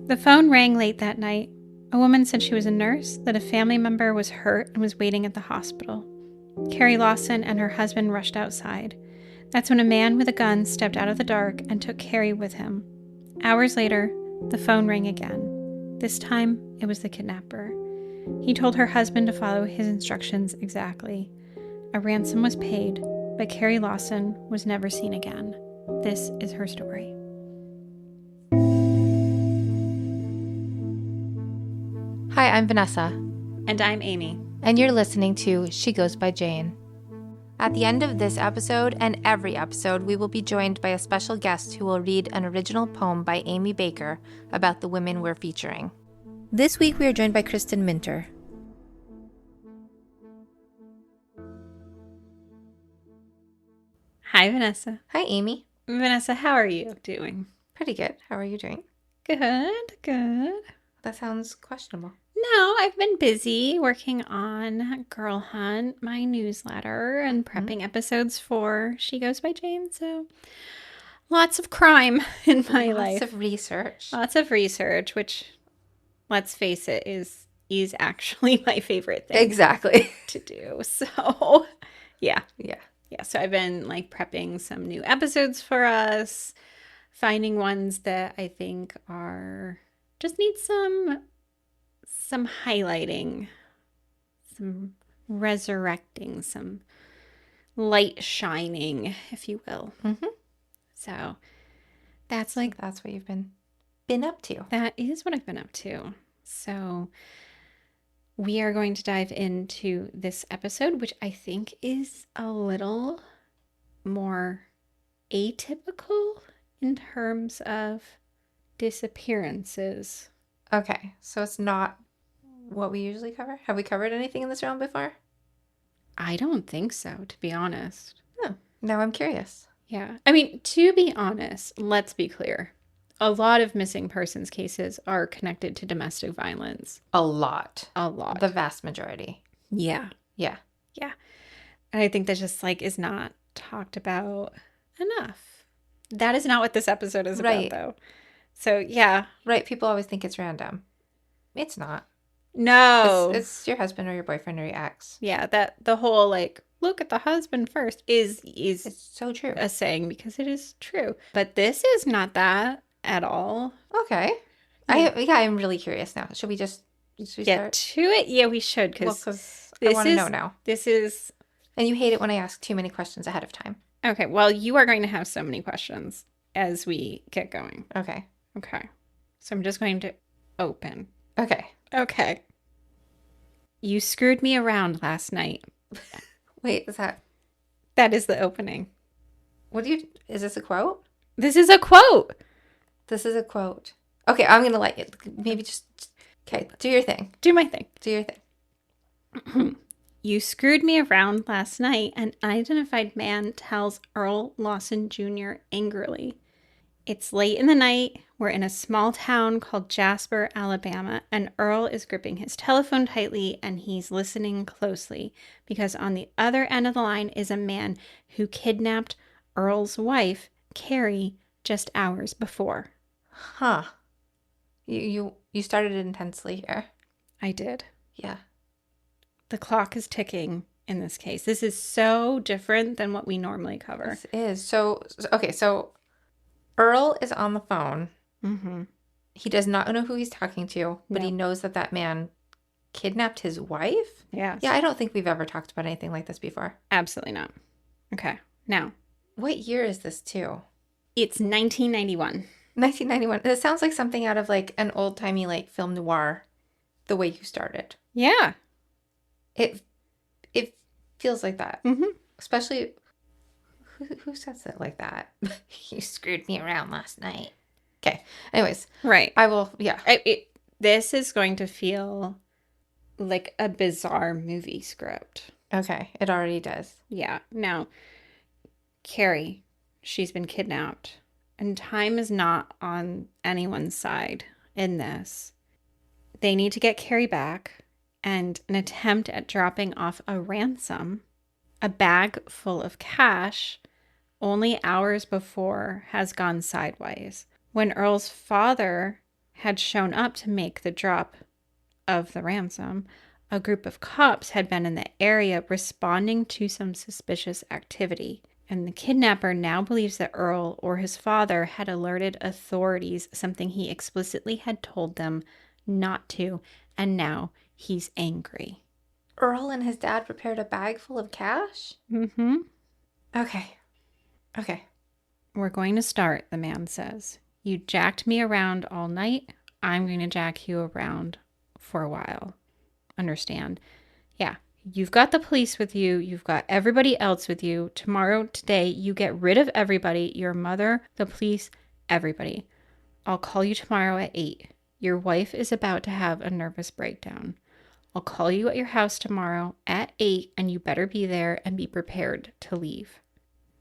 The phone rang late that night. A woman said she was a nurse, that a family member was hurt and was waiting at the hospital. Carrie Lawson and her husband rushed outside. That's when a man with a gun stepped out of the dark and took Carrie with him. Hours later, the phone rang again. This time, it was the kidnapper. He told her husband to follow his instructions exactly. A ransom was paid, but Carrie Lawson was never seen again. This is her story. Hi, I'm Vanessa. And I'm Amy. And you're listening to She Goes by Jane. At the end of this episode and every episode, we will be joined by a special guest who will read an original poem by Amy Baker about the women we're featuring. This week we are joined by Kristin Minter. Hi, Vanessa. Hi, Amy. Vanessa, how are you doing? Pretty good. How are you doing? Good. That sounds questionable. No, I've been busy working on Girl Hunt, my newsletter, and prepping episodes for She Goes by Jane. So lots of crime in my life. Lots of research. Lots of research, which, let's face it, is actually my favorite thing. Exactly. To do. So, yeah. Yeah. So I've been prepping some new episodes for us, finding ones that I think are just need some highlighting, some resurrecting, some light shining, if you will. Mm-hmm. So that's what you've been up to. That is what I've been up to. So we are going to dive into this episode, which I think is a little more atypical in terms of disappearances. Okay, so it's not what we usually cover? Have we covered anything in this realm before? I don't think so, to be honest. Oh, now I'm curious. Yeah. I mean, to be honest, let's be clear. A lot of missing persons cases are connected to domestic violence. A lot. The vast majority. Yeah. Yeah. And I think that just is not talked about enough. That is not what this episode is about, though. So, yeah. Right. People always think it's random. It's not. No. It's your husband or your boyfriend or your ex. Yeah, that the whole look at the husband first is it's so true. A saying, because it is true. But this is not that at all. Okay. Yeah. I'm really curious now. Should we get start? To it? Yeah, we should, because I want to know now. This is... And you hate it when I ask too many questions ahead of time. Okay, well, you are going to have so many questions as we get going. Okay. So I'm just going to open. Okay. You screwed me around last night. Wait, is that... That is the opening. Is this a quote? This is a quote. Okay, I'm going to let you... Maybe just... Okay, do your thing. Do my thing. Do your thing. You screwed me around last night, an unidentified man tells Earl Lawson Jr. angrily. It's late in the night. We're in a small town called Jasper, Alabama, and Earl is gripping his telephone tightly and he's listening closely because on the other end of the line is a man who kidnapped Earl's wife, Carrie, just hours before. Huh. You started intensely here. I did. Yeah. The clock is ticking in this case. This is so different than what we normally cover. This is. So Earl is on the phone. Mm-hmm. He does not know who he's talking to, but he knows that man kidnapped his wife? Yeah. Yeah, I don't think we've ever talked about anything like this before. Absolutely not. Okay. Now. What year is this, too? It's 1991. 1991. It sounds like something out of an old-timey film noir, the way you started. Yeah. It feels like that. Mm-hmm. Especially... Who says it like that? You screwed me around last night. Okay. Anyways. Right. I will, yeah. This is going to feel like a bizarre movie script. Okay. It already does. Yeah. Now, Carrie, she's been kidnapped. And time is not on anyone's side in this. They need to get Carrie back. And an attempt at dropping off a ransom, a bag full of cash, only hours before has gone sideways. When Earl's father had shown up to make the drop of the ransom, a group of cops had been in the area responding to some suspicious activity. And the kidnapper now believes that Earl or his father had alerted authorities, something he explicitly had told them not to, and now he's angry. Earl and his dad prepared a bag full of cash? Mm-hmm. Okay. We're going to start, the man says. You jacked me around all night. I'm going to jack you around for a while. Understand? Yeah. You've got the police with you. You've got everybody else with you. Tomorrow, today, you get rid of everybody. Your mother, the police, everybody. I'll call you tomorrow at 8. Your wife is about to have a nervous breakdown. I'll call you at your house tomorrow at 8, and you better be there and be prepared to leave.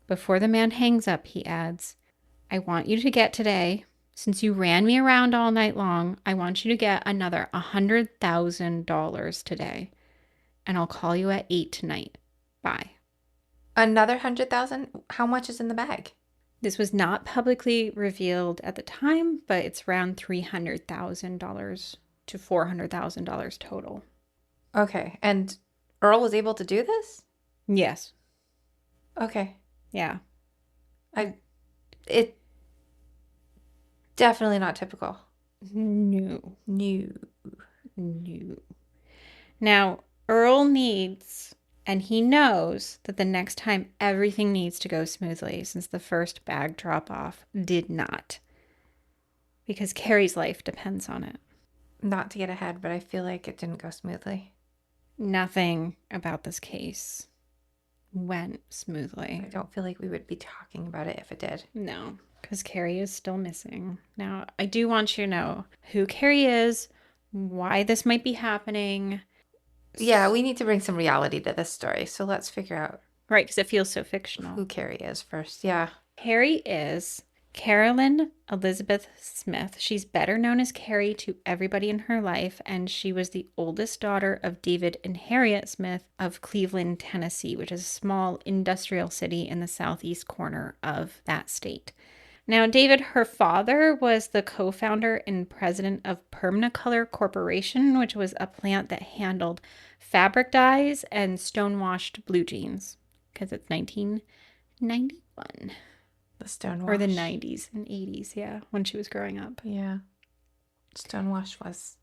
Before the man hangs up, he adds, I want you to get today, since you ran me around all night long, I want you to get another $100,000 today. And I'll call you at 8 tonight. Bye. Another 100,000? How much is in the bag? This was not publicly revealed at the time, but it's around $300,000 to $400,000 total. Okay. And Earl was able to do this? Yes. Okay. Yeah. It definitely not typical. No. Now, Earl needs, and he knows that the next time everything needs to go smoothly, since the first bag drop-off did not. Because Carrie's life depends on it. Not to get ahead, but I feel like it didn't go smoothly. Nothing about this case went smoothly. I don't feel like we would be talking about it if it did. No, because Carrie is still missing. Now, I do want you to know who Carrie is, why this might be happening. Yeah, we need to bring some reality to this story. So let's figure out. Right, because it feels so fictional. Who Carrie is first. Yeah. Carrie is Carolyn Elizabeth Smith. She's better known as Carrie to everybody in her life, and she was the oldest daughter of David and Harriet Smith of Cleveland, Tennessee, which is a small industrial city in the southeast corner of that state. Now, David, her father, was the co-founder and president of Permacolor Corporation, which was a plant that handled fabric dyes and stonewashed blue jeans, because it's 1991. The stonewash. Or the 90s and 80s, yeah, when she was growing up. Yeah. Stonewash was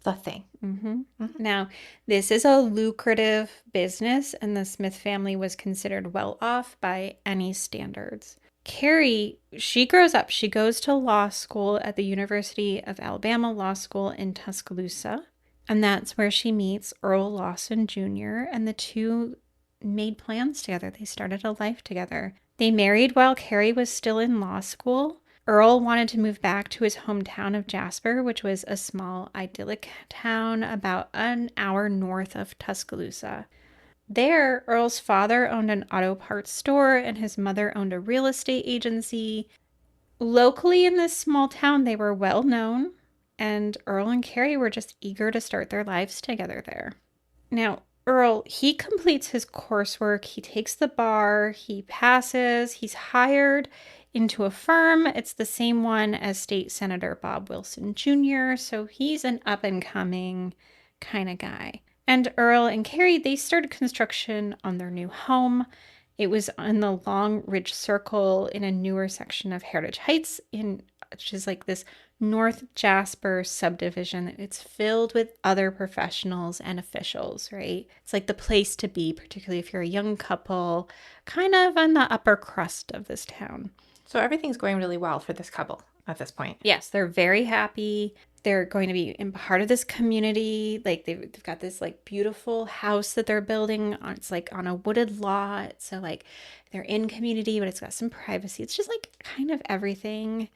the thing. Mm-hmm. Mm-hmm. Now, this is a lucrative business, and the Smith family was considered well off by any standards. Carrie, she grows up. She goes to law school at the University of Alabama Law School in Tuscaloosa, and that's where she meets Earl Lawson Jr., and the two made plans together. They started a life together. They married while Carrie was still in law school. Earl wanted to move back to his hometown of Jasper, which was a small, idyllic town about an hour north of Tuscaloosa. There, Earl's father owned an auto parts store and his mother owned a real estate agency. Locally in this small town, they were well known, and Earl and Carrie were just eager to start their lives together there. Now, Earl, he completes his coursework, he takes the bar, he passes, he's hired into a firm. It's the same one as State Senator Bob Wilson Jr., so he's an up-and-coming kind of guy. And Earl and Carrie, they started construction on their new home. It was in the Long Ridge Circle in a newer section of Heritage Heights, which is like this North Jasper subdivision. It's filled with other professionals and officials, right? It's like the place to be, particularly if you're a young couple, kind of on the upper crust of this town. So everything's going really well for this couple at this point. Yes, they're very happy. They're going to be in part of this community. Like they've got this like beautiful house that they're building. It's like on a wooded lot. So like they're in community, but it's got some privacy. It's just like kind of everything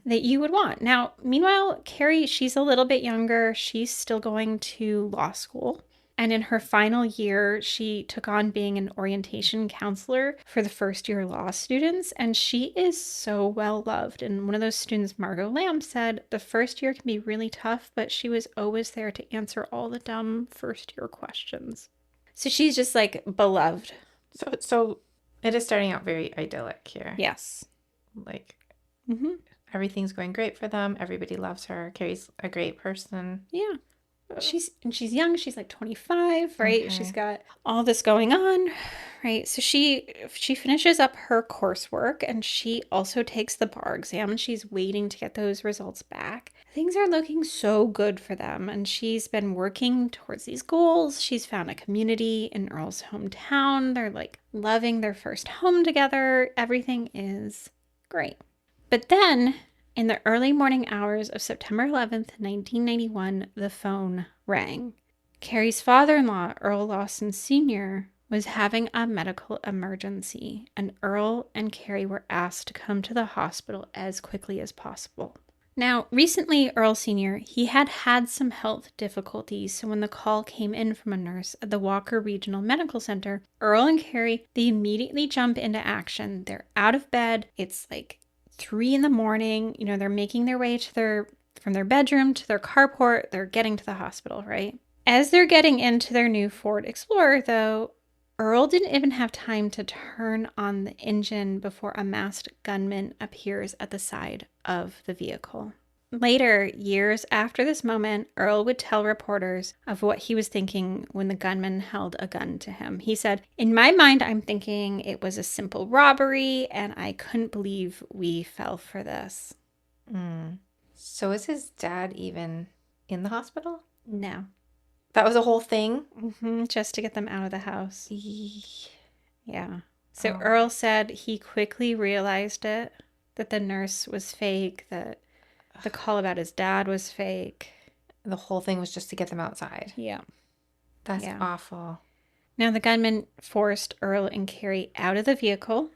that you would want. Now, meanwhile, Carrie, she's a little bit younger. She's still going to law school. And in her final year, she took on being an orientation counselor for the first year law students. And she is so well loved. And one of those students, Margot Lamb, said the first year can be really tough, but she was always there to answer all the dumb first year questions. So she's just like beloved. So it is starting out very idyllic here. Yes. Like everything's going great for them. Everybody loves her. Carrie's a great person. Yeah. She's young. She's like 25, right? Okay. She's got all this going on, right? So she finishes up her coursework and she also takes the bar exam and she's waiting to get those results back. Things are looking so good for them and she's been working towards these goals. She's found a community in Earl's hometown. They're like loving their first home together. Everything is great. But then in the early morning hours of September 11th, 1991, the phone rang. Carrie's father-in-law, Earl Lawson Sr., was having a medical emergency, and Earl and Carrie were asked to come to the hospital as quickly as possible. Now, recently, Earl Sr., he had some health difficulties, so when the call came in from a nurse at the Walker Regional Medical Center, Earl and Carrie, they immediately jump into action. They're out of bed. It's like 3 a.m. They're making their way from their bedroom to their carport. They're getting to the hospital, right? As they're getting into their new Ford Explorer, though, Earl didn't even have time to turn on the engine before a masked gunman appears at the side of the vehicle. Later, years after this moment, Earl would tell reporters of what he was thinking when the gunman held a gun to him. He said, "In my mind, I'm thinking it was a simple robbery, and I couldn't believe we fell for this." So is his dad even in the hospital? No. That was a whole thing? Just to get them out of the house. Yeah. So Earl said he quickly realized that the nurse was fake, that the call about his dad was fake. The whole thing was just to get them outside. Yeah. That's awful. Now, the gunman forced Earl and Carrie out of the vehicle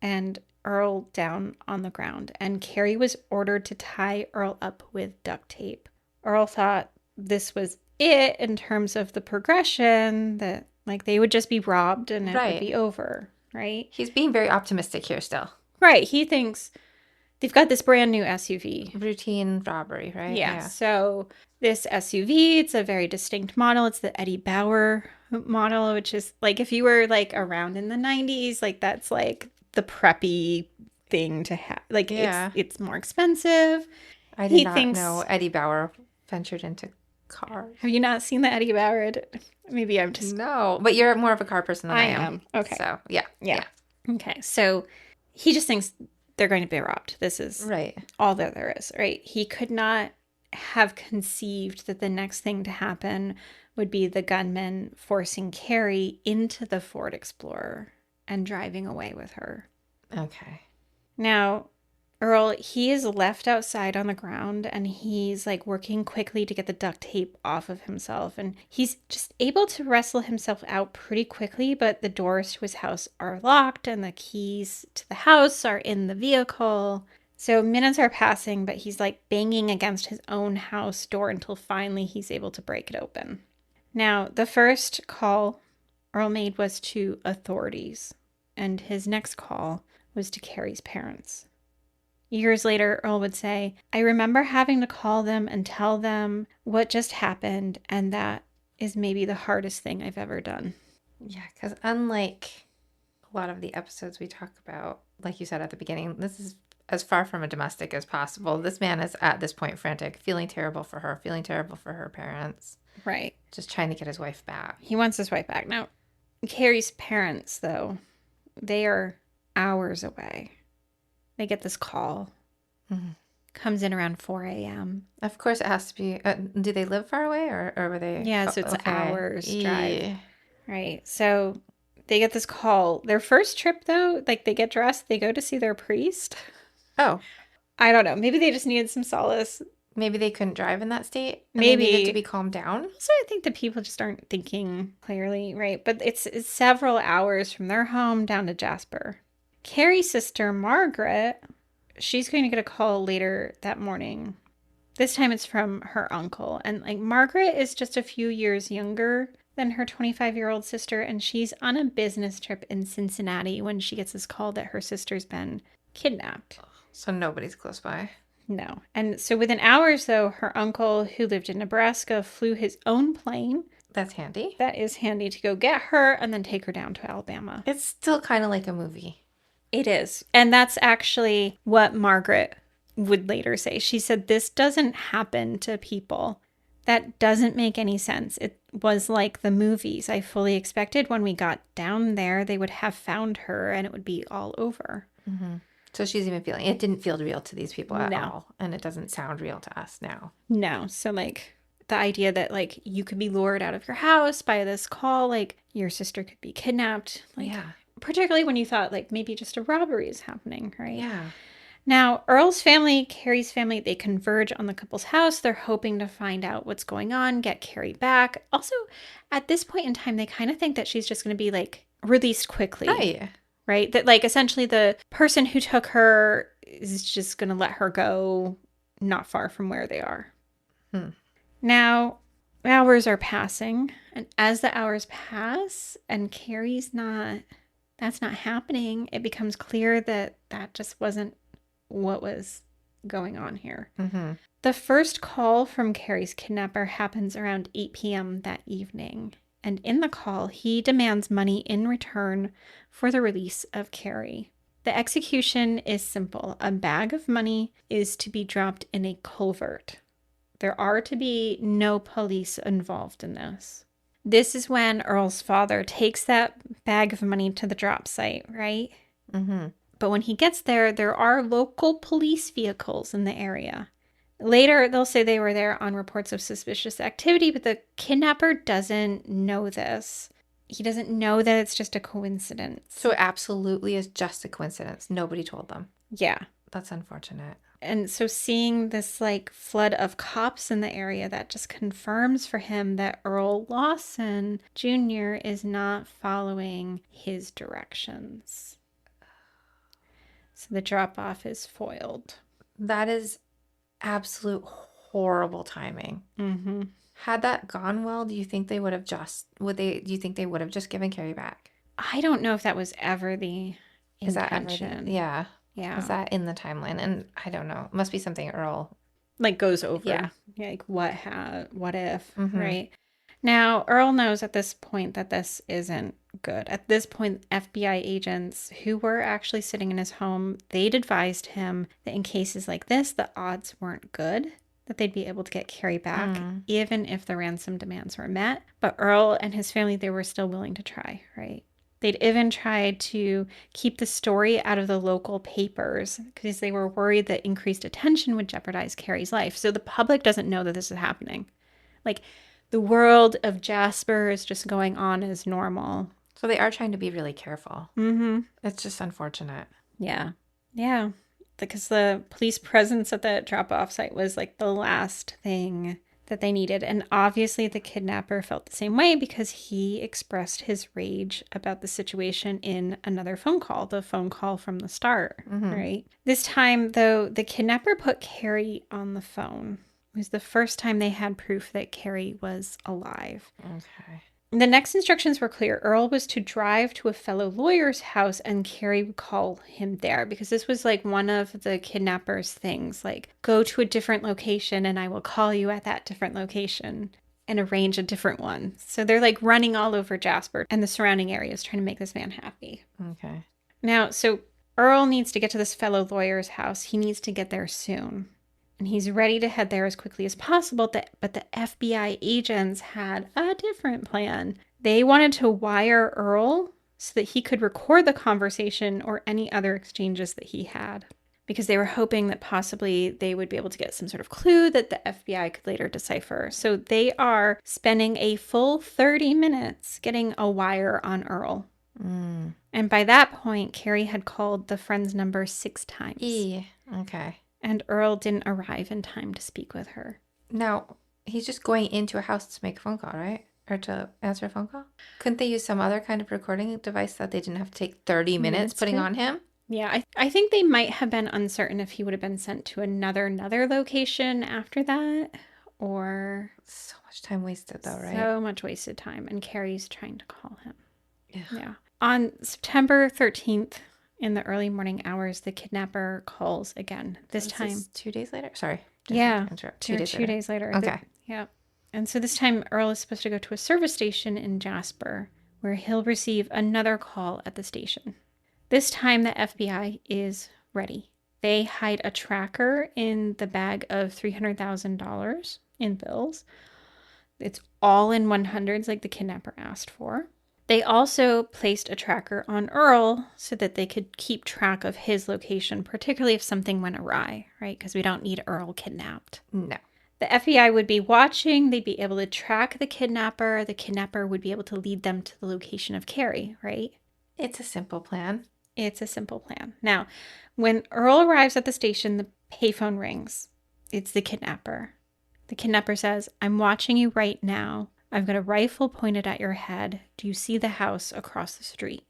and Earl down on the ground. And Carrie was ordered to tie Earl up with duct tape. Earl thought this was it in terms of the progression, that like they would just be robbed and it would be over, right? He's being very optimistic here still. Right. He thinks they've got this brand new SUV. Routine robbery, right? Yeah. So this SUV, it's a very distinct model. It's the Eddie Bauer model, which is like if you were like around in the 90s, like that's like the preppy thing to have. Like it's more expensive. I did not know Eddie Bauer ventured into cars. Have you not seen the Eddie Bauer? Maybe I'm just... No, but you're more of a car person than I am. Okay. So, yeah. Okay, so he just thinks they're going to be robbed. This is all that there is, right? He could not have conceived that the next thing to happen would be the gunman forcing Carrie into the Ford Explorer and driving away with her. Okay. Now, Earl, he is left outside on the ground and he's like working quickly to get the duct tape off of himself. And he's just able to wrestle himself out pretty quickly, but the doors to his house are locked and the keys to the house are in the vehicle. So minutes are passing, but he's like banging against his own house door until finally he's able to break it open. Now, the first call Earl made was to authorities, and his next call was to Carrie's parents. Years later, Earl would say, "I remember having to call them and tell them what just happened, and that is maybe the hardest thing I've ever done." Yeah, because unlike a lot of the episodes we talk about, like you said at the beginning, this is as far from a domestic as possible. This man is at this point frantic, feeling terrible for her, feeling terrible for her parents. Right. Just trying to get his wife back. He wants his wife back. Now, Carrie's parents, though, they are hours away. They get this call. Comes in around 4 a.m. Of course, it has to be. Do they live far away or were they? Yeah, so it's hours drive. Right. So they get this call. Their first trip, though, like they get dressed, they go to see their priest. Oh. I don't know. Maybe they just needed some solace. Maybe they couldn't drive in that state. Maybe. They needed to be calmed down. Also, I think that people just aren't thinking clearly, right? But it's several hours from their home down to Jasper. Carrie's sister, Margaret, she's going to get a call later that morning. This time it's from her uncle. And like Margaret is just a few years younger than her 25-year-old sister. And she's on a business trip in Cincinnati when she gets this call that her sister's been kidnapped. So nobody's close by. No. And so within hours, though, her uncle, who lived in Nebraska, flew his own plane. That's handy. That is handy to go get her and then take her down to Alabama. It's still kind of like a movie. It is. And that's actually what Margaret would later say. She said, "This doesn't happen to people. That doesn't make any sense. It was like the movies. I fully expected when we got down there, they would have found her and it would be all over." Mm-hmm. So she's even feeling it didn't feel real to these people at No. all. And it doesn't sound real to us now. No. So, like, the idea that, like, you could be lured out of your house by this call, like, your sister could be kidnapped. Like, Yeah. particularly when you thought, like, maybe just a robbery is happening, right? Yeah. Now, Earl's family, Carrie's family, they converge on the couple's house. They're hoping to find out what's going on, get Carrie back. Also, at this point in time, they kind of think that she's just going to be, like, released quickly. Right. Right? That, like, essentially the person who took her is just going to let her go not far from where they are. Now, hours are passing. And as the hours pass and that's not happening, it becomes clear that that just wasn't what was going on here. Mm-hmm. The first call from Carrie's kidnapper happens around 8 p.m. that evening. And in the call, he demands money in return for the release of Carrie. The execution is simple. A bag of money is to be dropped in a culvert. There are to be no police involved in this. This is when Earl's father takes that bag of money to the drop site, right? Mm-hmm. But when he gets there, there are local police vehicles in the area. Later, they'll say they were there on reports of suspicious activity, but the kidnapper doesn't know this. He doesn't know that it's just a coincidence. So it absolutely is just a coincidence. Nobody told them. Yeah. That's unfortunate. And so seeing this, like, flood of cops in the area, that just confirms for him that Earl Lawson Jr. is not following his directions. So the drop-off is foiled. That is absolute horrible timing. Mm-hmm. Had that gone well, do you think they would have just given Carrie back? I don't know if that was ever the Is that ever intention. yeah. Yeah. Was that in the timeline? And I don't know. It must be something Earl. Like, goes over. Yeah. Like, what if, Mhm. right? Now, Earl knows at this point that this isn't good. At this point, FBI agents who were actually sitting in his home, they'd advised him that in cases like this, the odds weren't good that they'd be able to get Carrie back, even if the ransom demands were met. But Earl and his family, they were still willing to try, right? They'd even tried to keep the story out of the local papers because they were worried that increased attention would jeopardize Carrie's life. So the public doesn't know that this is happening. Like, the world of Jasper is just going on as normal. So they are trying to be really careful. Mm-hmm. It's just unfortunate. Yeah. Yeah. Because the police presence at that drop-off site was, like, the last thing that they needed. And obviously the kidnapper felt the same way because he expressed his rage about the situation in another phone call, the phone call from the start, right? This time, though, the kidnapper put Carrie on the phone. It was the first time they had proof that Carrie was alive. Okay. The next instructions were clear. Earl was to drive to a fellow lawyer's house and Carrie would call him there because this was, like, one of the kidnapper's things, like, go to a different location and I will call you at that different location and arrange a different one. So they're, like, running all over Jasper and the surrounding areas trying to make this man happy. Okay. Now, so Earl needs to get to this fellow lawyer's house. He needs to get there soon. And he's ready to head there as quickly as possible, but the FBI agents had a different plan. They wanted to wire Earl so that he could record the conversation or any other exchanges that he had, because they were hoping that possibly they would be able to get some sort of clue that the FBI could later decipher. So they are spending a full 30 minutes getting a wire on Earl. And by that point, Carrie had called the friend's number 6 times. Okay. And Earl didn't arrive in time to speak with her. Now, he's just going into a house to make a phone call, right? Or to answer a phone call? Couldn't they use some other kind of recording device that they didn't have to take 30 minutes putting on him? Yeah, I think they might have been uncertain if he would have been sent to another location after that, or... So much time wasted, though, right? So much wasted time, and Carrie's trying to call him. Yeah. Yeah. On September 13th, in the early morning hours, the kidnapper calls again. This time... 2 days later? Sorry. Yeah. 2 days 2 later. days later. Okay. Yeah. And so this time, Earl is supposed to go to a service station in Jasper, where he'll receive another call at the station. This time, the FBI is ready. They hide a tracker in the bag of $300,000 in bills. It's all in 100s like the kidnapper asked for. They also placed a tracker on Earl so that they could keep track of his location, particularly if something went awry, right? Because we don't need Earl kidnapped. No. The FBI would be watching. They'd be able to track the kidnapper. The kidnapper would be able to lead them to the location of Carrie, right? It's a simple plan. It's a simple plan. Now, when Earl arrives at the station, the payphone rings. It's the kidnapper. The kidnapper says, "I'm watching you right now. I've got a rifle pointed at your head. Do you see the house across the street?"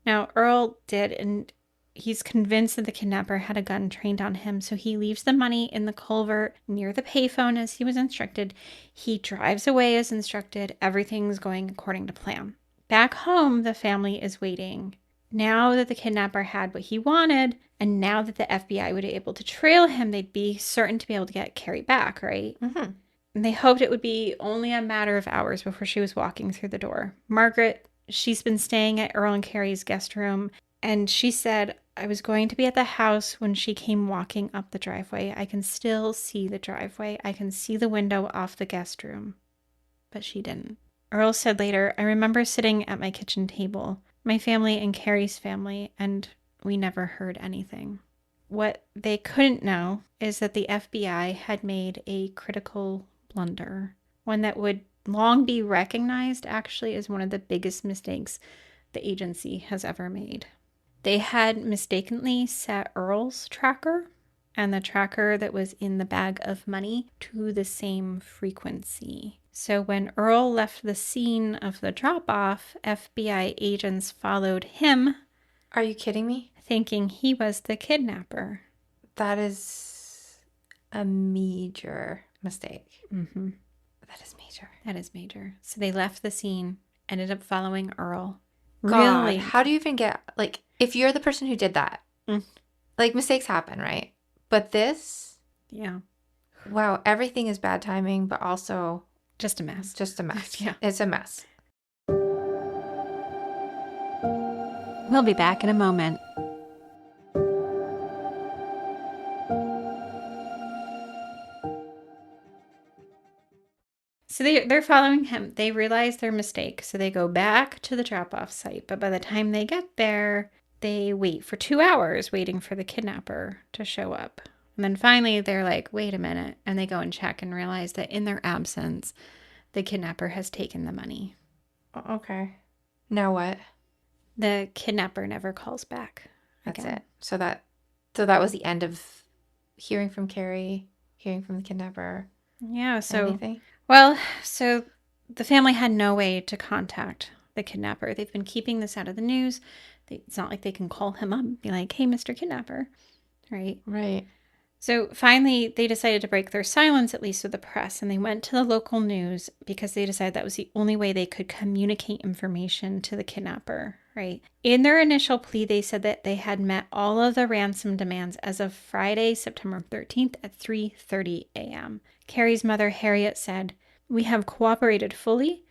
Now, Earl did, and he's convinced that the kidnapper had a gun trained on him, so he leaves the money in the culvert near the payphone as he was instructed. He drives away as instructed. Everything's going according to plan. Back home, the family is waiting. Now that the kidnapper had what he wanted, and now that the FBI would be able to trail him, they'd be certain to be able to get Carrie back, right? Mm-hmm. And they hoped it would be only a matter of hours before she was walking through the door. Margaret, she's been staying at Earl and Carrie's guest room, and she said, "I was going to be at the house when she came walking up the driveway. I can still see the driveway. I can see the window off the guest room." But she didn't. Earl said later, "I remember sitting at my kitchen table, my family and Carrie's family, and we never heard anything." What they couldn't know is that the FBI had made a critical blunder, one that would long be recognized actually as one of the biggest mistakes the agency has ever made. They had mistakenly set Earl's tracker and the tracker that was in the bag of money to the same frequency. So when Earl left the scene of the drop-off, FBI agents followed him. Are you kidding me? Thinking he was the kidnapper. That is a major mistake. Mm-hmm. That is major. That is major. So they left the scene, ended up following Earl. God, Really? how do you even get, like, if you're the person who did that, like, mistakes happen, right? But this, Yeah. wow, everything is bad timing, but also Just a mess. just a mess. Yeah. It's a mess. We'll be back in a moment. So they're following him. They realize their mistake. So they go back to the drop-off site. But by the time they get there, they wait for 2 hours waiting for the kidnapper to show up. And then finally they're like, wait a minute. And they go and check and realize that in their absence, the kidnapper has taken the money. Okay. Now what? The kidnapper never calls back. That's again. it. So that was the end of hearing from Carrie, hearing from the kidnapper. Yeah, so anything? Well, so the family had no way to contact the kidnapper. They've been keeping this out of the news. It's not like they can call him up and be like, "Hey, Mr. Kidnapper," right? Right. So finally, they decided to break their silence, at least with the press, and they went to the local news because they decided that was the only way they could communicate information to the kidnapper, right? In their initial plea, they said that they had met all of the ransom demands as of Friday, September 13th at 3:30 a.m. Carrie's mother, Harriet, said, "We have cooperated fully.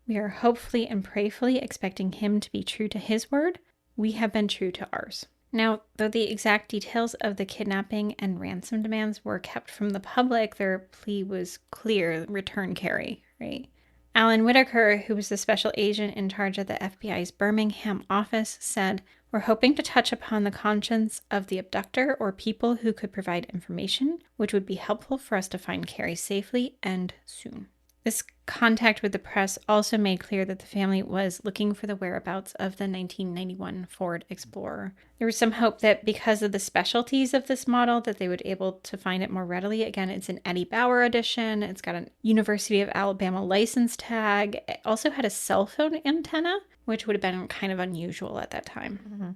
We are hopefully and prayerfully expecting him to be true to his word. We have been true to ours." Now, though the exact details of the kidnapping and ransom demands were kept from the public, their plea was clear: return Carrie, right? Alan Whitaker, who was the special agent in charge of the FBI's Birmingham office, said, "We're hoping to touch upon the conscience of the abductor or people who could provide information, which would be helpful for us to find Carrie safely and soon." This contact with the press also made clear that the family was looking for the whereabouts of the 1991 Ford Explorer. There was some hope that because of the specialties of this model that they would be able to find it more readily. Again, it's an Eddie Bauer edition. It's got a University of Alabama license tag. It also had a cell phone antenna, which would have been kind of unusual at that time. Mm-hmm.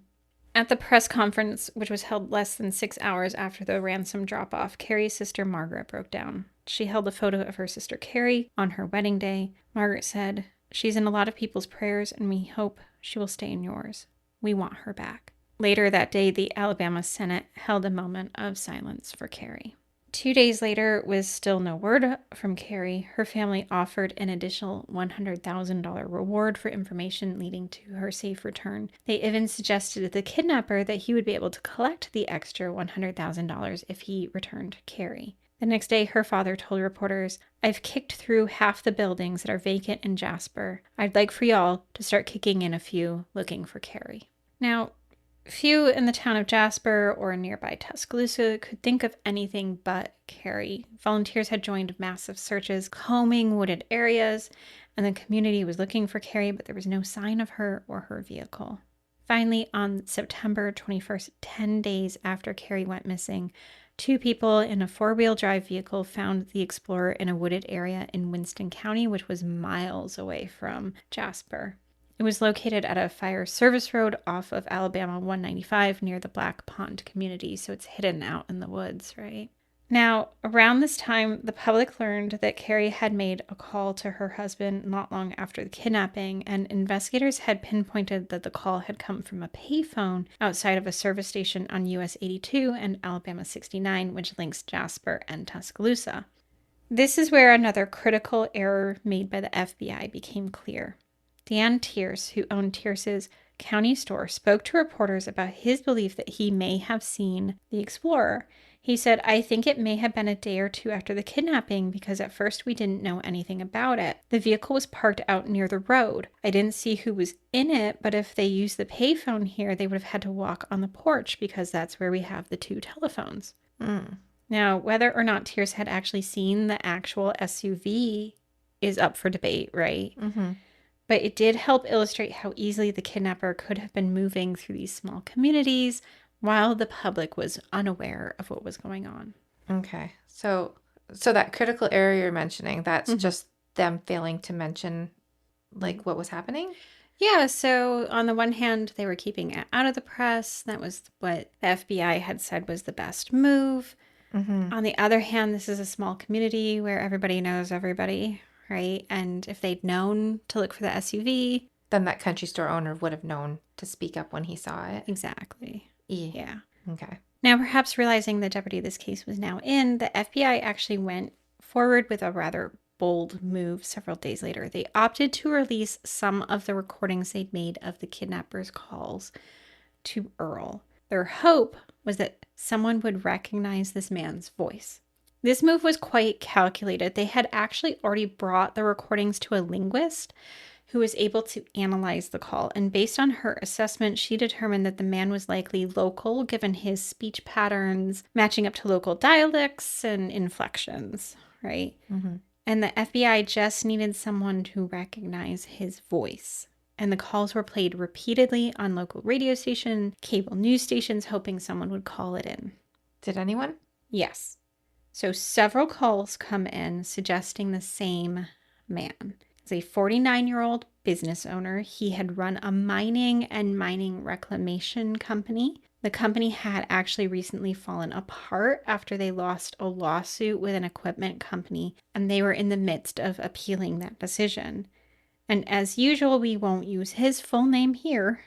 At the press conference, which was held less than 6 hours after the ransom drop-off, Carrie's sister Margaret broke down. She held a photo of her sister Carrie on her wedding day. Margaret said, "She's in a lot of people's prayers, and we hope she will stay in yours. We want her back." Later that day, the Alabama Senate held a moment of silence for Carrie. 2 days later, with still no word from Carrie, her family offered an additional $100,000 reward for information leading to her safe return. They even suggested to the kidnapper that he would be able to collect the extra $100,000 if he returned Carrie. The next day, her father told reporters, "I've kicked through half the buildings that are vacant in Jasper. I'd like for y'all to start kicking in a few looking for Carrie." Now, few in the town of Jasper or nearby Tuscaloosa could think of anything but Carrie. Volunteers had joined massive searches, combing wooded areas, and the community was looking for Carrie, but there was no sign of her or her vehicle. Finally, on September 21st, 10 days after Carrie went missing, 2 people in a 4-wheel drive vehicle found the Explorer in a wooded area in Winston County, which was miles away from Jasper. It was located at a fire service road off of Alabama 195 near the Black Pond community, so it's hidden out in the woods, right? Now, around this time, the public learned that Carrie had made a call to her husband not long after the kidnapping, and investigators had pinpointed that the call had come from a payphone outside of a service station on US 82 and Alabama 69, which links Jasper and Tuscaloosa. This is where another critical error made by the FBI became clear. Dan Tierce, who owned Tierce's county store, spoke to reporters about his belief that he may have seen the Explorer. He said, "I think it may have been a day or 2 after the kidnapping because at first we didn't know anything about it. The vehicle was parked out near the road. I didn't see who was in it, but if they used the payphone here, they would have had to walk on the porch because that's where we have the 2 telephones." Now, whether or not Tierce had actually seen the actual SUV is up for debate, right? But it did help illustrate how easily the kidnapper could have been moving through these small communities while the public was unaware of what was going on. Okay. So that critical error you're mentioning, that's just them failing to mention, like, what was happening? Yeah, so on the one hand, they were keeping it out of the press. That was what the FBI had said was the best move. On the other hand, this is a small community where everybody knows everybody, right? And if they'd known to look for the SUV, then that country store owner would have known to speak up when he saw it. Exactly. Yeah. Okay. Now, perhaps realizing the jeopardy this case was now in, the FBI actually went forward with a rather bold move several days later. They opted to release some of the recordings they'd made of the kidnappers' calls to Earl. Their hope was that someone would recognize this man's voice. This move was quite calculated. They had actually already brought the recordings to a linguist who was able to analyze the call. And based on her assessment, she determined that the man was likely local, given his speech patterns matching up to local dialects and inflections, right? And the FBI just needed someone to recognize his voice. And the calls were played repeatedly on local radio station, cable news stations, hoping someone would call it in. Did anyone? Yes. So several calls come in suggesting the same man. As a 49-year-old business owner, he had run a mining reclamation company. The company had actually recently fallen apart after they lost a lawsuit with an equipment company, and they were in the midst of appealing that decision. And as usual, we won't use his full name here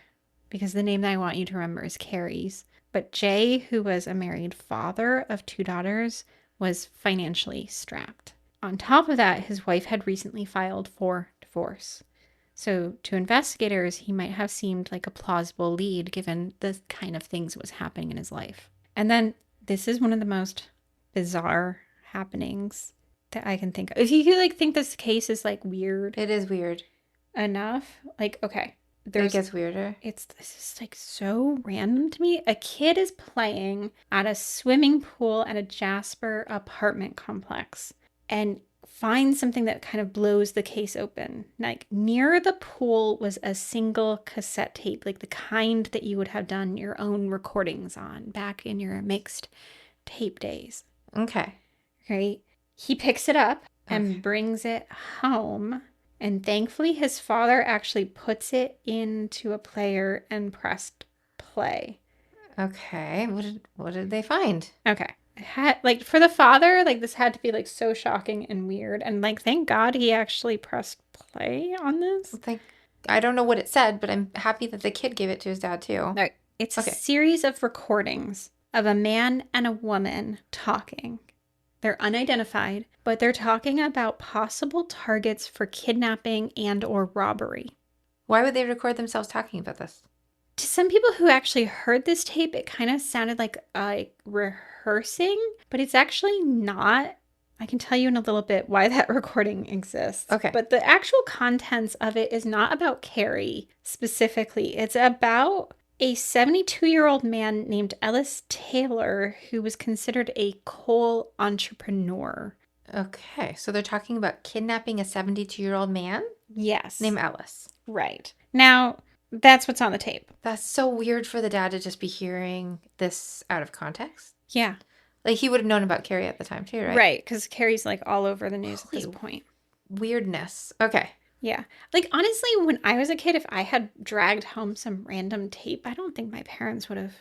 because the name that I want you to remember is Carrie's. But Jay, who was a married father of 2 daughters, was financially strapped. On top of that, his wife had recently filed for divorce. So to investigators, he might have seemed like a plausible lead given the kind of things that was happening in his life. And then this is one of the most bizarre happenings that I can think of. If you could think this case is weird. It is weird enough. Okay. It gets weirder. This is so random to me. A kid is playing at a swimming pool at a Jasper apartment complex and finds something that kind of blows the case open. Near the pool was a single cassette tape, the kind that you would have done your own recordings on back in your mixed tape days. Okay. Right? He picks it up and brings it home. And thankfully, his father actually puts it into a player and pressed play. Okay. What did they find? Okay. It had, for the father, this had to be so shocking and weird. And thank God he actually pressed play on this. I don't know what it said, but I'm happy that the kid gave it to his dad too. No, it's a series of recordings of a man and a woman talking. They're unidentified, but they're talking about possible targets for kidnapping and or robbery. Why would they record themselves talking about this? To some people who actually heard this tape, it kind of sounded like rehearsing, but it's actually not. I can tell you in a little bit why that recording exists. Okay. But the actual contents of it is not about Carrie specifically. It's about a 72-year-old man named Ellis Taylor who was considered a coal entrepreneur. Okay, so they're talking about kidnapping a 72-year-old man? Yes. Named Ellis. Right. Now, that's what's on the tape. That's so weird for the dad to just be hearing this out of context. Yeah. Like, he would have known about Carrie at the time, too, right? Right, because Carrie's, like, all over the news at this point. Weirdness. Okay. Yeah. Like, honestly, when I was a kid, if I had dragged home some random tape, I don't think my parents would have...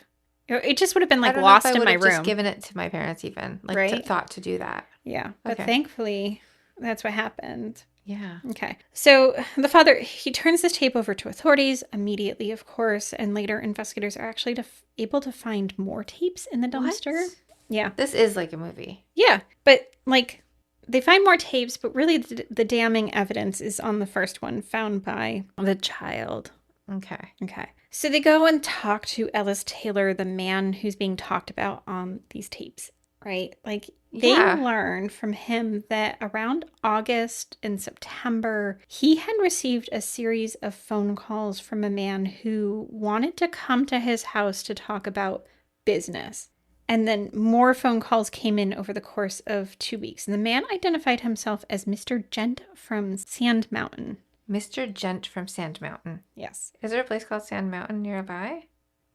It just would have been, like, lost in my room. I would have just given it to my parents even. Like, right? thought to do that. Yeah. But thankfully, that's what happened. Yeah. Okay. So the father, he turns this tape over to authorities immediately, of course, and later investigators are actually able to find more tapes in the dumpster. What? Yeah. This is like a movie. Yeah. But, like... They find more tapes, but really the damning evidence is on the first one found by the child. Okay. Okay. So they go and talk to Ellis Taylor, the man who's being talked about on these tapes, right? Like, they learn from him that around August and September, he had received a series of phone calls from a man who wanted to come to his house to talk about business. And then more phone calls came in over the course of 2 weeks. And the man identified himself as Mr. Gent from Sand Mountain. Mr. Gent from Sand Mountain. Yes. Is there a place called Sand Mountain nearby?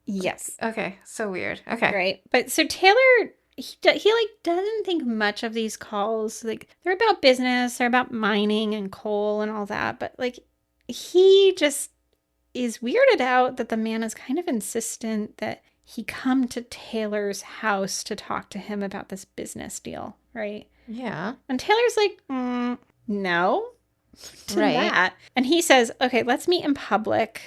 Yes. Okay. So weird. Okay. Right. But so Taylor, he like doesn't think much of these calls. Like, they're about business. They're about mining and coal and all that. But like, he just is weirded out that the man is kind of insistent that he come to Taylor's house to talk to him about this business deal, right? Yeah. And Taylor's like, no to right. that. And he says, okay, let's meet in public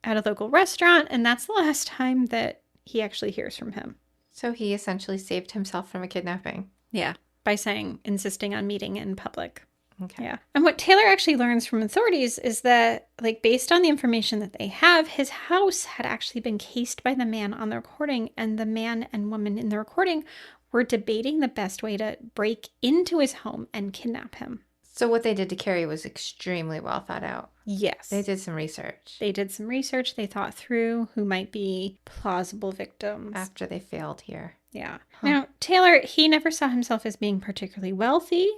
at a local restaurant. And that's the last time that he actually hears from him. So he essentially saved himself from a kidnapping. Yeah. By insisting on meeting in public. Okay. Yeah. And what Taylor actually learns from authorities is that, like, based on the information that they have, his house had actually been cased by the man on the recording, and the man and woman in the recording were debating the best way to break into his home and kidnap him. So what they did to Carrie was extremely well thought out. Yes. They did some research. They thought through who might be plausible victims. After they failed here. Yeah. Huh. Now, Taylor, he never saw himself as being particularly wealthy.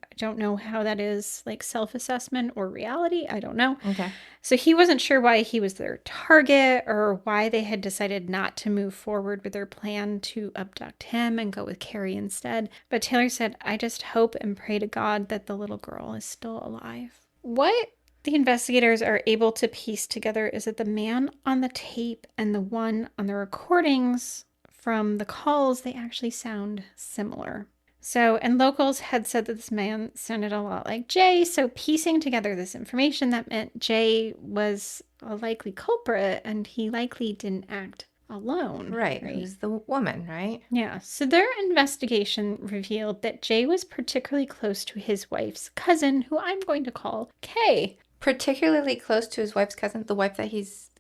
I don't know how that is, like, self-assessment or reality. I don't know. Okay. So he wasn't sure why he was their target or why they had decided not to move forward with their plan to abduct him and go with Carrie instead. But Taylor said, I just hope and pray to God that the little girl is still alive. What the investigators are able to piece together is that the man on the tape and the one on the recordings from the calls, they actually sound similar. So, and locals had said that this man sounded a lot like Jay. So piecing together this information, that meant Jay was a likely culprit and he likely didn't act alone. Right. Who's the woman, right? Yeah. So their investigation revealed that Jay was particularly close to his wife's cousin, who I'm going to call Kay. Particularly close to his wife's cousin, the wife that he's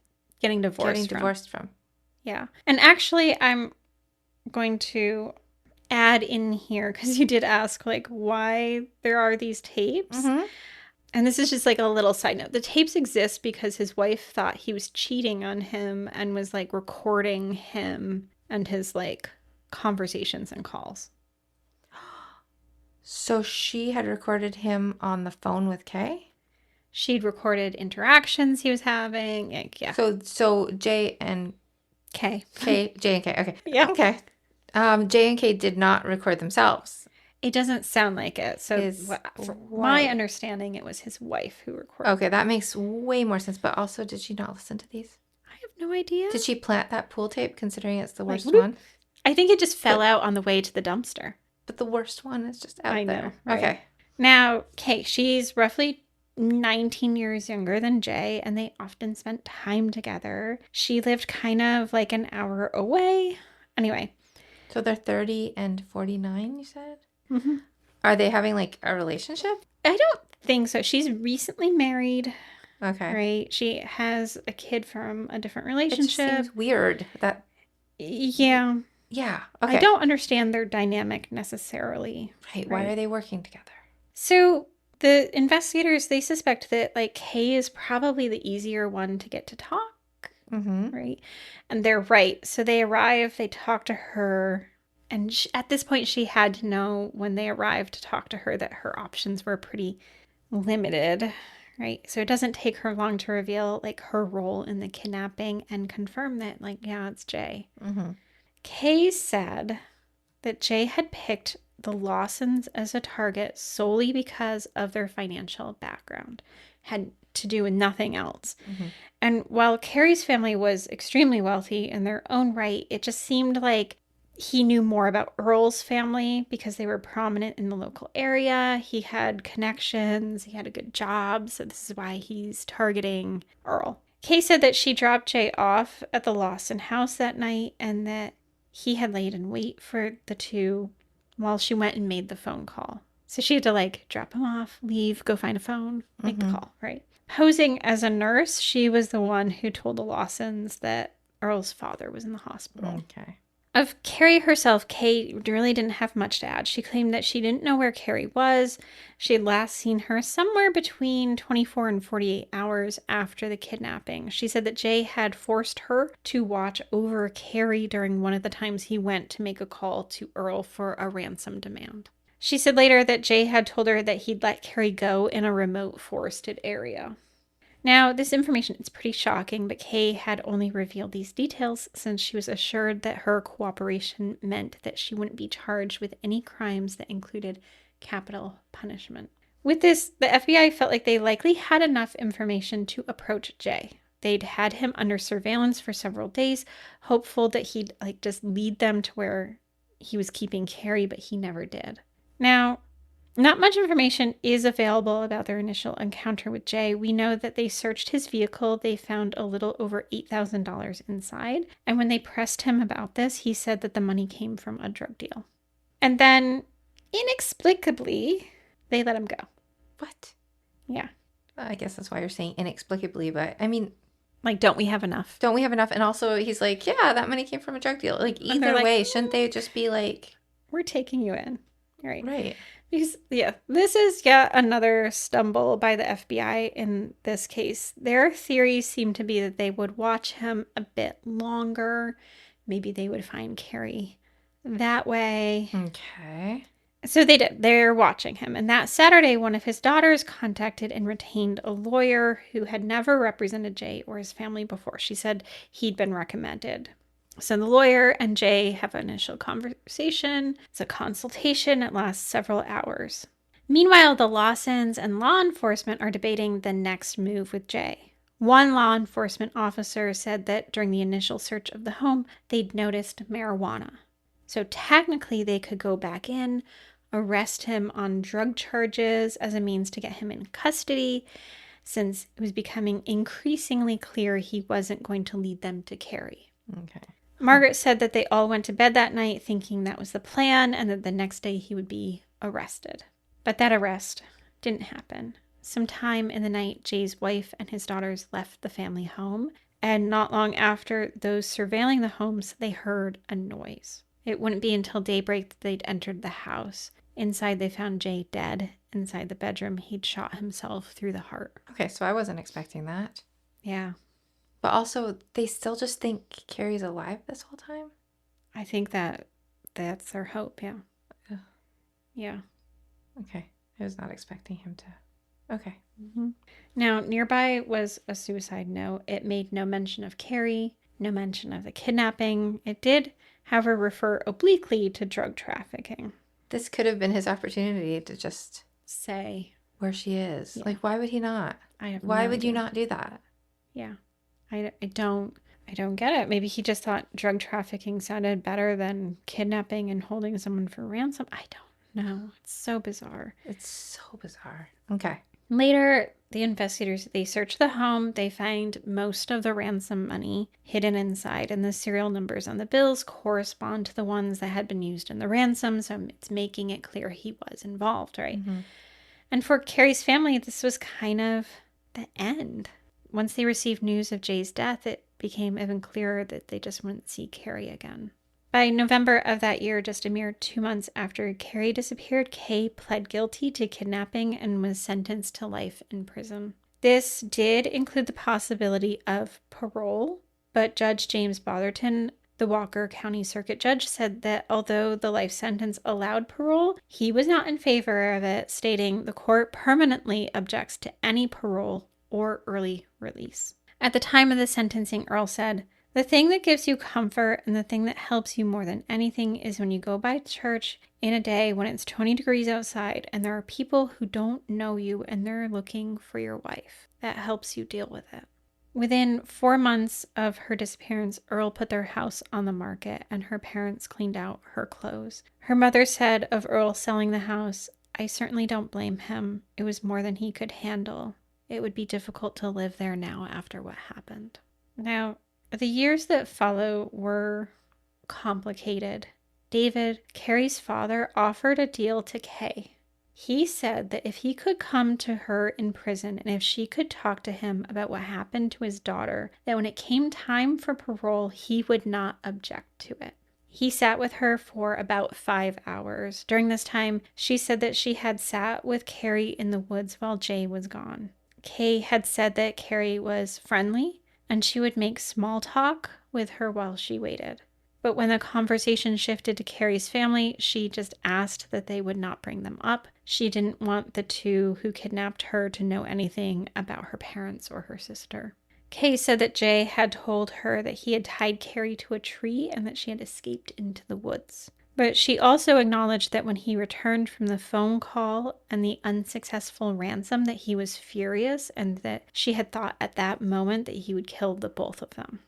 getting divorced from. Yeah. And actually, I'm going to add in here, because you did ask, like, why there are these tapes. Mm-hmm. And this is just like a little side note. The tapes exist because his wife thought he was cheating on him and was, like, recording him and his, like, conversations and calls. So she had recorded him on the phone with Kay? She'd recorded interactions he was having. Like, yeah. So Jay and Kay. Jay and Kay. Okay. Yeah. Okay. Jay and Kay did not record themselves. It doesn't sound like it. So from my understanding, it was his wife who recorded. Okay, that makes way more sense. But also, did she not listen to these? I have no idea. Did she plant that pool tape, considering it's the worst one? I think it just fell out on the way to the dumpster. But the worst one is just out there. I know. Right? Okay. Now, Kay, she's roughly 19 years younger than Jay, and they often spent time together. She lived kind of like an hour away. Anyway, So they're 30 and 49, you said? Mm-hmm. Are they having, like, a relationship? I don't think so. She's recently married, Okay. right? She has a kid from a different It just relationship. seems weird that... Yeah. Yeah, I okay. don't understand their dynamic necessarily. Right, why are they working together? So the investigators, they suspect that, like, Kay is probably the easier one to get to talk, Mm-hmm. right? And they're right. So they arrive, they talk to her, and at this point, she had to know when they arrived to talk to her that her options were pretty limited, right? So it doesn't take her long to reveal, like, her role in the kidnapping and confirm that, like, yeah, it's Jay. Mm-hmm. Kay said that Jay had picked the Lawsons as a target solely because of their financial background, had to do with nothing else. Mm-hmm. And while Carrie's family was extremely wealthy in their own right, it just seemed like he knew more about Earl's family because they were prominent in the local area. He had connections, he had a good job, so this is why he's targeting Earl. Kay said that she dropped Jay off at the Lawson house that night and that he had laid in wait for the two while she went and made the phone call. So she had to, like, drop him off, leave, go find a phone, make the call, right? Posing as a nurse, she was the one who told the Lawsons that Earl's father was in the hospital. Okay. Of Carrie herself, Kay really didn't have much to add. She claimed that she didn't know where Carrie was. She had last seen her somewhere between 24 and 48 hours after the kidnapping. She said that Jay had forced her to watch over Carrie during one of the times he went to make a call to Earl for a ransom demand. She said later that Jay had told her that he'd let Carrie go in a remote forested area. Now, this information is pretty shocking, but Kay had only revealed these details since she was assured that her cooperation meant that she wouldn't be charged with any crimes that included capital punishment. With this, the FBI felt like they likely had enough information to approach Jay. They'd had him under surveillance for several days, hopeful that he'd, like, just lead them to where he was keeping Carrie, but he never did. Now, not much information is available about their initial encounter with Jay. We know that they searched his vehicle. They found a little over $8,000 inside. And when they pressed him about this, he said that the money came from a drug deal. And then, inexplicably, they let him go. What? Yeah. I guess that's why you're saying inexplicably, but I mean... Like, don't we have enough? Don't we have enough? And also, he's like, yeah, that money came from a drug deal. Like, either way, shouldn't they just be like... We're taking you in. Right. Right. Because, yeah, this is yet another stumble by the FBI in this case. Their theories seem to be that they would watch him a bit longer. Maybe they would find Carrie that way. Okay. So they did. They're watching him. And that Saturday, one of his daughters contacted and retained a lawyer who had never represented Jay or his family before. She said he'd been recommended. So the lawyer and Jay have an initial conversation. It's a consultation. It lasts several hours. Meanwhile, the Lawsons and law enforcement are debating the next move with Jay. One law enforcement officer said that during the initial search of the home, they'd noticed marijuana. So technically, they could go back in, arrest him on drug charges as a means to get him in custody, since it was becoming increasingly clear he wasn't going to lead them to Carrie. Okay. Margaret said that they all went to bed that night thinking that was the plan and that the next day he would be arrested. But that arrest didn't happen. Sometime in the night, Jay's wife and his daughters left the family home, and not long after, those surveilling the homes, they heard a noise. It wouldn't be until daybreak that they'd entered the house. Inside, they found Jay dead. Inside the bedroom, he'd shot himself through the heart. Okay, so I wasn't expecting that. Yeah. But also, they still just think Carrie's alive this whole time? I think that's their hope, yeah. Ugh. Yeah. Okay. I was not expecting him to... Okay. Mm-hmm. Now, nearby was a suicide note. It made no mention of Carrie, no mention of the kidnapping. It did, however, refer obliquely to drug trafficking. This could have been his opportunity to just... Say where she is. Yeah. Like, why would he not? Why would you not do that? Yeah. I don't get it. Maybe he just thought drug trafficking sounded better than kidnapping and holding someone for ransom. I don't know. It's so bizarre. It's so bizarre. Okay. Later, the investigators, they search the home. They find most of the ransom money hidden inside, and the serial numbers on the bills correspond to the ones that had been used in the ransom, so it's making it clear he was involved, right? Mm-hmm. And for Carrie's family, this was kind of the end. Once they received news of Jay's death, it became even clearer that they just wouldn't see Carrie again. By November of that year, just a mere 2 months after Carrie disappeared, Kay pled guilty to kidnapping and was sentenced to life in prison. This did include the possibility of parole, but Judge James Botherton, the Walker County Circuit Judge, said that although the life sentence allowed parole, he was not in favor of it, stating the court permanently objects to any parole or early release. At the time of the sentencing, Earl said, "The thing that gives you comfort and the thing that helps you more than anything is when you go by church in a day when it's 20 degrees outside and there are people who don't know you and they're looking for your wife. That helps you deal with it." Within 4 months of her disappearance, Earl put their house on the market and her parents cleaned out her clothes. Her mother said of Earl selling the house, "I certainly don't blame him. It was more than he could handle. It would be difficult to live there now after what happened." Now, the years that follow were complicated. David, Carrie's father, offered a deal to Kay. He said that if he could come to her in prison and if she could talk to him about what happened to his daughter, that when it came time for parole, he would not object to it. He sat with her for about 5 hours. During this time, she said that she had sat with Carrie in the woods while Jay was gone. Kay had said that Carrie was friendly and she would make small talk with her while she waited. But when the conversation shifted to Carrie's family, she just asked that they would not bring them up. She didn't want the two who kidnapped her to know anything about her parents or her sister. Kay said that Jay had told her that he had tied Carrie to a tree and that she had escaped into the woods. But she also acknowledged that when he returned from the phone call and the unsuccessful ransom, that he was furious and that she had thought at that moment that he would kill the both of them.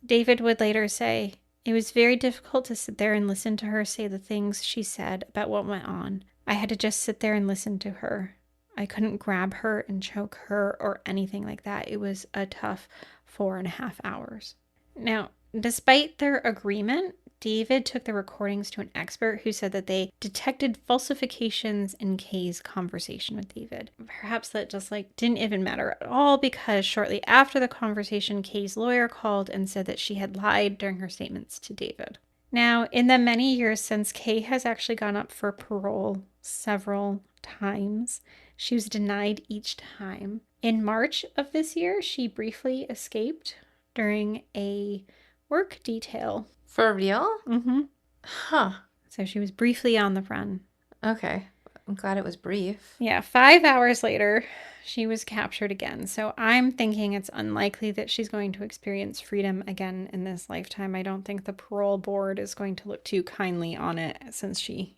David would later say, "It was very difficult to sit there and listen to her say the things she said about what went on. I had to just sit there and listen to her. I couldn't grab her and choke her or anything like that. It was a tough 4.5 hours." Now, despite their agreement, David took the recordings to an expert who said that they detected falsifications in Kay's conversation with David. Perhaps that just didn't even matter at all because shortly after the conversation, Kay's lawyer called and said that she had lied during her statements to David. Now, in the many years since, Kay has actually gone up for parole several times. She was denied each time. In March of this year, she briefly escaped during a work detail. For real? Mm-hmm. Huh. So she was briefly on the run. Okay. I'm glad it was brief. Yeah, 5 hours later, she was captured again. So I'm thinking it's unlikely that she's going to experience freedom again in this lifetime. I don't think the parole board is going to look too kindly on it since she,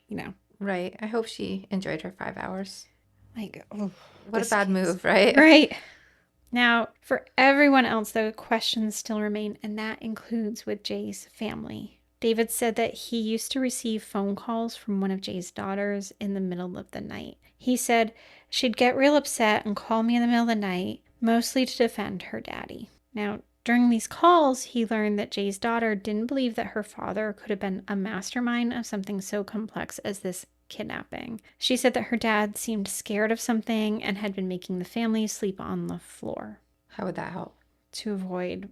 Right. I hope she enjoyed her 5 hours. What a bad move, right? Right. Now, for everyone else, though, questions still remain, and that includes with Jay's family. David said that he used to receive phone calls from one of Jay's daughters in the middle of the night. He said she'd get real upset and call me in the middle of the night, mostly to defend her daddy. Now, during these calls, he learned that Jay's daughter didn't believe that her father could have been a mastermind of something so complex as this kidnapping. She said that her dad seemed scared of something and had been making the family sleep on the floor. How would that help? To avoid,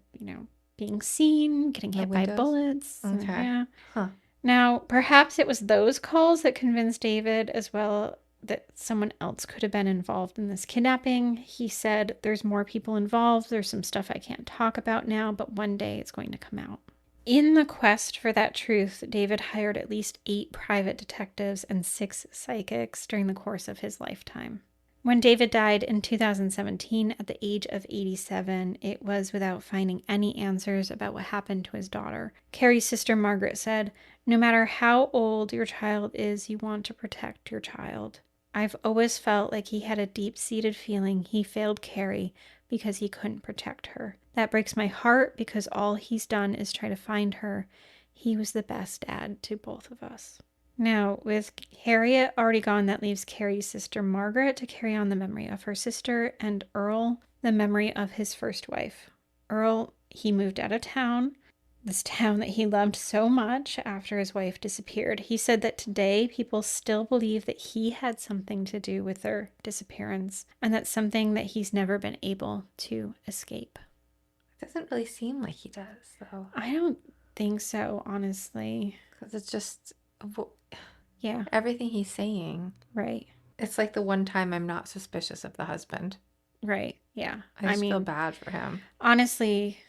being seen, getting hit by bullets. Okay. Yeah. Huh. Now, perhaps it was those calls that convinced David as well that someone else could have been involved in this kidnapping. He said, "There's more people involved. There's some stuff I can't talk about now, but one day it's going to come out." In the quest for that truth, David hired at least 8 private detectives and 6 psychics during the course of his lifetime. When David died in 2017 at the age of 87, it was without finding any answers about what happened to his daughter. Carrie's sister Margaret said, "No matter how old your child is, you want to protect your child. I've always felt like he had a deep-seated feeling he failed Carrie because he couldn't protect her. That breaks my heart because all he's done is try to find her. He was the best dad to both of us." Now, with Harriet already gone, that leaves Carrie's sister Margaret to carry on the memory of her sister, and Earl, the memory of his first wife. Earl, he moved out of town, this town that he loved so much after his wife disappeared. He said that today people still believe that he had something to do with their disappearance, and that's something that he's never been able to escape. It doesn't really seem like he does, though. I don't think so, honestly. Because it's just... Yeah. Everything he's saying. Right. It's like the one time I'm not suspicious of the husband. Right. Yeah. I feel bad for him. Honestly,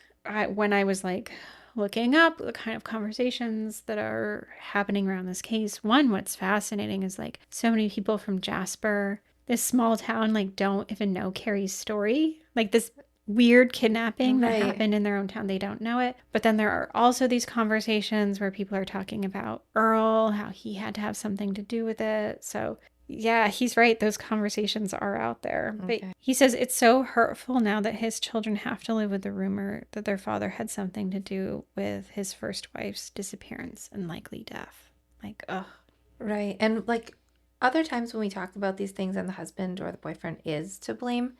when I was like looking up the kind of conversations that are happening around this case, what's fascinating is like so many people from Jasper, this small town, like don't even know Carrie's story. Like this weird kidnapping that happened in their own town. They don't know it. But then there are also these conversations where people are talking about Earl, how he had to have something to do with it. So yeah, he's right. Those conversations are out there. Okay. But he says it's so hurtful now that his children have to live with the rumor that their father had something to do with his first wife's disappearance and likely death. Like, ugh. Right. And like other times when we talk about these things and the husband or the boyfriend is to blame,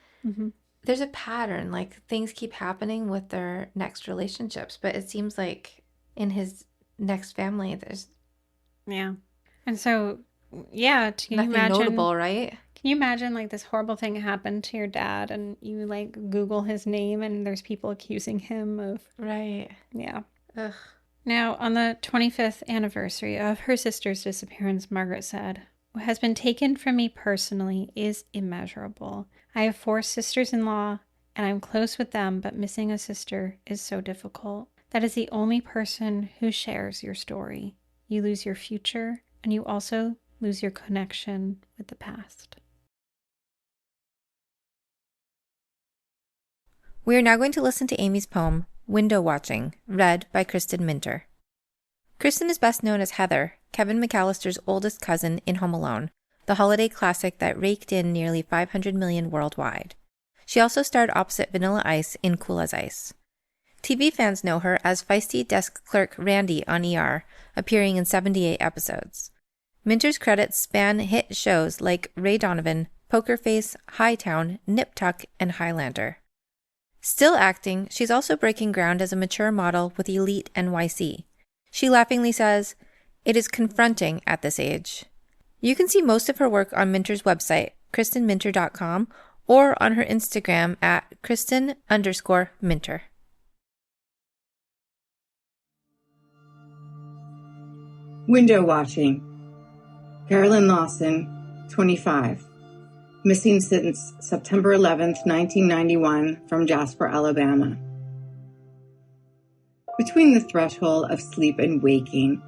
there's a pattern. Like things keep happening with their next relationships. But it seems like in his next family, there's... Yeah. And so... Yeah, can nothing you imagine, notable, right? Can you imagine like this horrible thing happened to your dad and you like Google his name and there's people accusing him of... Right. Yeah. Ugh. Now, on the 25th anniversary of her sister's disappearance, Margaret said, "What has been taken from me personally is immeasurable. I have 4 sisters-in-law and I'm close with them, but missing a sister is so difficult. That is the only person who shares your story. You lose your future and you also lose your connection with the past." We are now going to listen to Amy's poem, Window Watching, read by Kristin Minter. Kristin is best known as Heather, Kevin McAllister's oldest cousin in Home Alone, the holiday classic that raked in nearly $500 million worldwide. She also starred opposite Vanilla Ice in Cool as Ice. TV fans know her as feisty desk clerk Randy on ER, appearing in 78 episodes. Minter's credits span hit shows like Ray Donovan, Poker Face, Hightown, Nip Tuck, and Highlander. Still acting, she's also breaking ground as a mature model with Elite NYC. She laughingly says, "It is confronting at this age." You can see most of her work on Minter's website, KristinMinter.com, or on her Instagram at Kristin_Minter. Window Watching. Carrie Lawson, 25. Missing since September 11th, 1991, from Jasper, Alabama. Between the threshold of sleep and waking,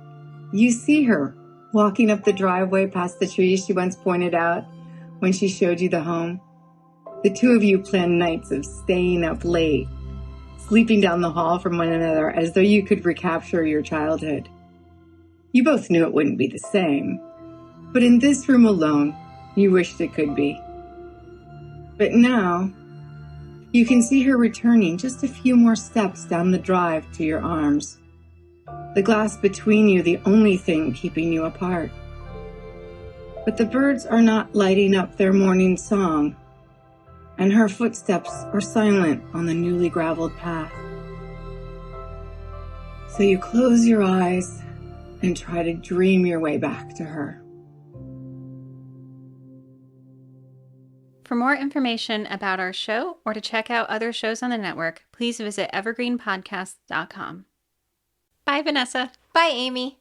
you see her walking up the driveway past the trees she once pointed out when she showed you the home. The two of you plan nights of staying up late, sleeping down the hall from one another as though you could recapture your childhood. You both knew it wouldn't be the same, but in this room alone, you wished it could be. But now, you can see her returning just a few more steps down the drive to your arms. The glass between you, the only thing keeping you apart. But the birds are not lighting up their morning song, and her footsteps are silent on the newly graveled path. So you close your eyes and try to dream your way back to her. For more information about our show or to check out other shows on the network, please visit evergreenpodcast.com. Bye, Vanessa. Bye, Amy.